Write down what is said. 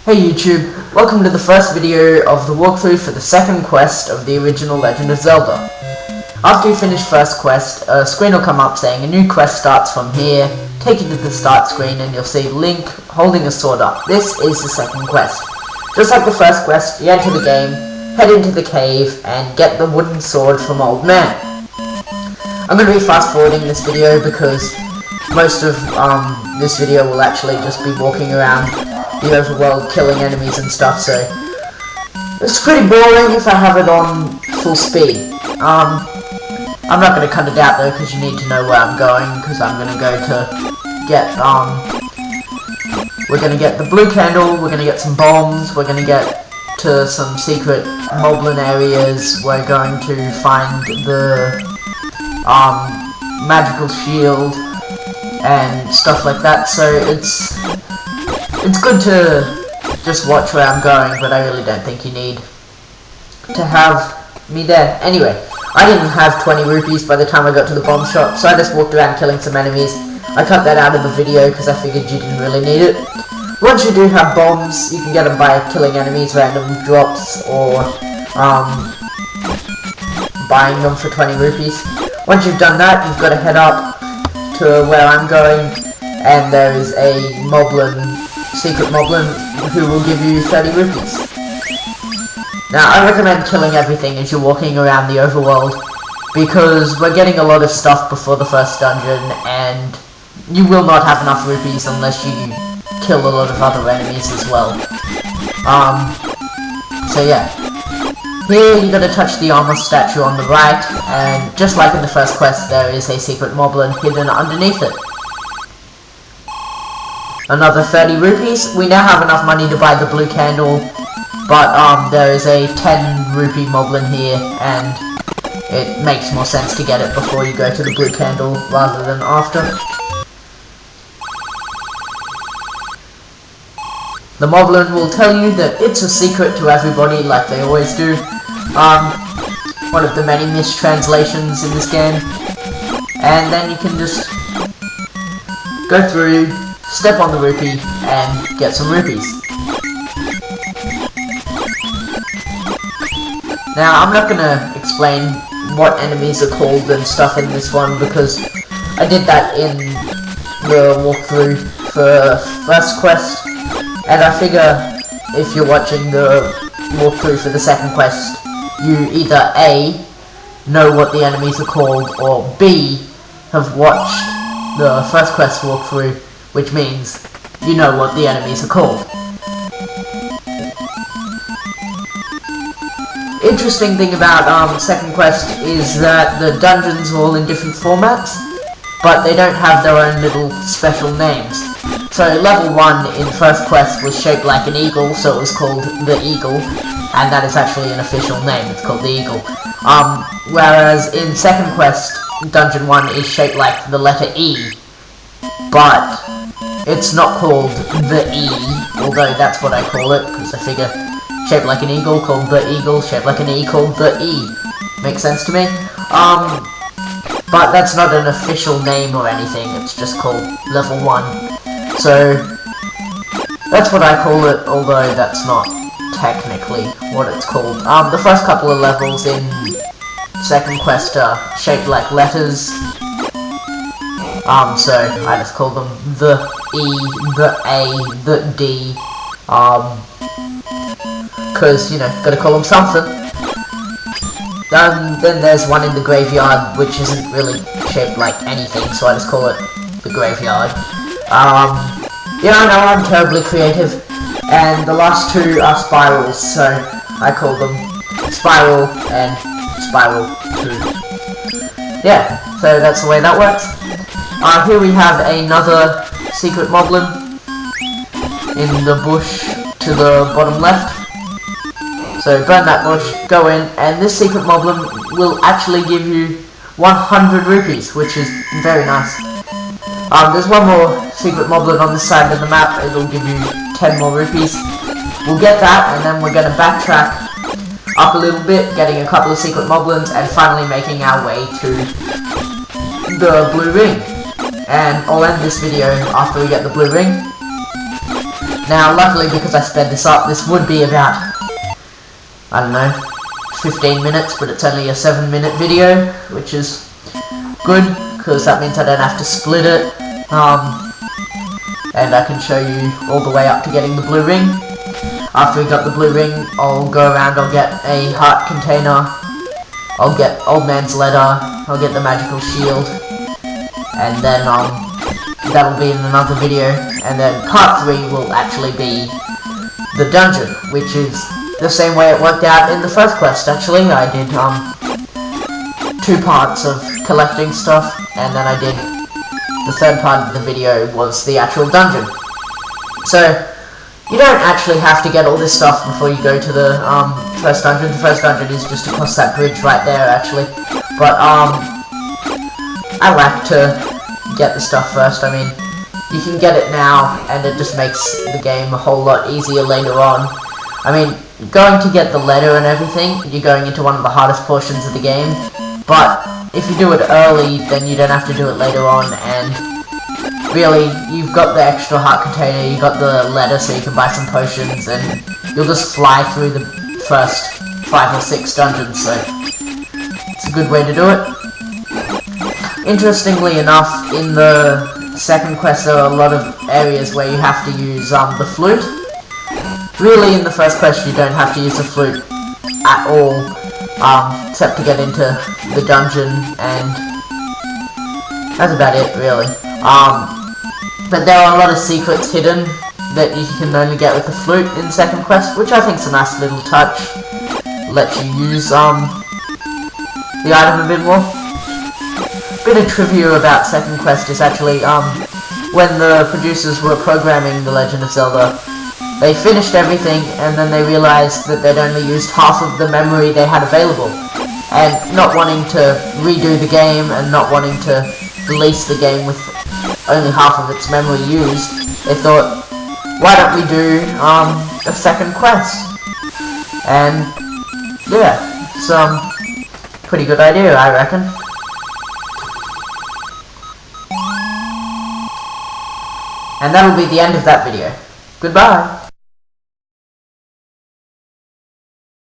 Hey YouTube, welcome to the first video of the walkthrough for the second quest of the original Legend of Zelda. After you finish first quest, a screen will come up saying a new quest starts from here. Take you to the start screen and you'll see Link holding a sword up. This is the second quest. Just like the first quest, you enter the game, head into the cave, and get the wooden sword from Old Man. I'm going to be fast forwarding this video because most of this video will actually just be walking around the overworld killing enemies and stuff, so it's pretty boring if I have it on full speed. I'm not going to cut it out though because you need to know where I'm going, because I'm going to go to get, we're going to get the blue candle, we're going to get some bombs, we're going to get to some secret Moblin areas, we're going to find the magical shield and stuff like that, so it's good to just watch where I'm going, but I really don't think you need to have me there. Anyway, I didn't have 20 rupees by the time I got to the bomb shop, so I just walked around killing some enemies. I cut that out of the video because I figured you didn't really need it. Once you do have bombs, you can get them by killing enemies, random drops, or buying them for 20 rupees. Once you've done that, you've got to head up to where I'm going, and there is a secret Moblin who will give you 30 rupees. Now, I recommend killing everything as you're walking around the overworld, because we're getting a lot of stuff before the first dungeon, and you will not have enough rupees unless you kill a lot of other enemies as well. So yeah. Here you gotta touch the armor statue on the right, and just like in the first quest, there is a secret Moblin hidden underneath it. Another 30 rupees. We now have enough money to buy the blue candle, but there is a 10 rupee Moblin here, and it makes more sense to get it before you go to the blue candle rather than after. The Moblin will tell you that it's a secret to everybody, like they always do. One of the many mistranslations in this game. And then you can just go through, step on the rupee, and get some rupees. Now, I'm not gonna explain what enemies are called and stuff in this one, because I did that in the walkthrough for first quest, and I figure if you're watching the walkthrough for the second quest, you either A, know what the enemies are called, or B, have watched the first quest walkthrough, which means you know what the enemies are called. Interesting thing about second quest is that the dungeons are all in different formats, but they don't have their own little special names. So level 1 in first quest was shaped like an eagle, so it was called the Eagle, and that is actually an official name, it's called the Eagle. Whereas in second quest, dungeon 1 is shaped like the letter E, but it's not called the E, although that's what I call it, because I figure shaped like an eagle called the Eagle, shaped like an E called the E. Makes sense to me? But that's not an official name or anything, it's just called level 1. So, that's what I call it, although that's not technically what it's called. The first couple of levels in second quest are shaped like letters, so I just call them the E, the A, the D, cause, you know, gotta call them something. Then there's one in the graveyard, which isn't really shaped like anything, so I just call it the graveyard. Yeah, I know, I'm terribly creative. And the last two are spirals, so I call them Spiral and Spiral 2. Yeah, so that's the way that works. Here we have another secret Moblin in the bush to the bottom left. So burn that bush, go in, and this secret Moblin will actually give you 100 rupees, which is very nice. There's one more secret Moblin on this side of the map, it'll give you 10 more rupees. We'll get that, and then we're going to backtrack up a little bit, getting a couple of secret Moblins, and finally making our way to the blue ring. And I'll end this video after we get the blue ring. Now, luckily, because I sped this up, this would be about, I don't know, 15 minutes, but it's only a 7-minute video, which is good, because that means I don't have to split it, and I can show you all the way up to getting the blue ring. After we got the blue ring, I'll go around, I'll get a heart container, I'll get Old Man's letter, I'll get the magical shield, and then, that'll be in another video, and then part 3 will actually be the dungeon, which is the same way it worked out in the first quest. Actually, I did 2 parts of collecting stuff, and then I did the third part of the video was the actual dungeon. So you don't actually have to get all this stuff before you go to the first dungeon. The first dungeon is just across that bridge right there, actually. But I like to get the stuff first. I mean, you can get it now, and it just makes the game a whole lot easier later on. I mean, going to get the letter and everything, you're going into one of the hardest portions of the game, but if you do it early, then you don't have to do it later on, and really, you've got the extra heart container, you got the letter so you can buy some potions, and you'll just fly through the first 5 or 6 dungeons, so it's a good way to do it. Interestingly enough, in the second quest there are a lot of areas where you have to use the flute. Really, in the first quest you don't have to use the flute at all, except to get into the dungeon, and that's about it, really. But there are a lot of secrets hidden that you can only get with the flute in the second quest, which I think is a nice little touch. Lets you use the item a bit more. Bit of trivia about second quest is actually when the producers were programming The Legend of Zelda, they finished everything and then they realized that they'd only used half of the memory they had available, and not wanting to redo the game and not wanting to release the game with only half of its memory used, they thought, why don't we do a second quest? And yeah, it's pretty good idea, I reckon. And that'll be the end of that video. Goodbye!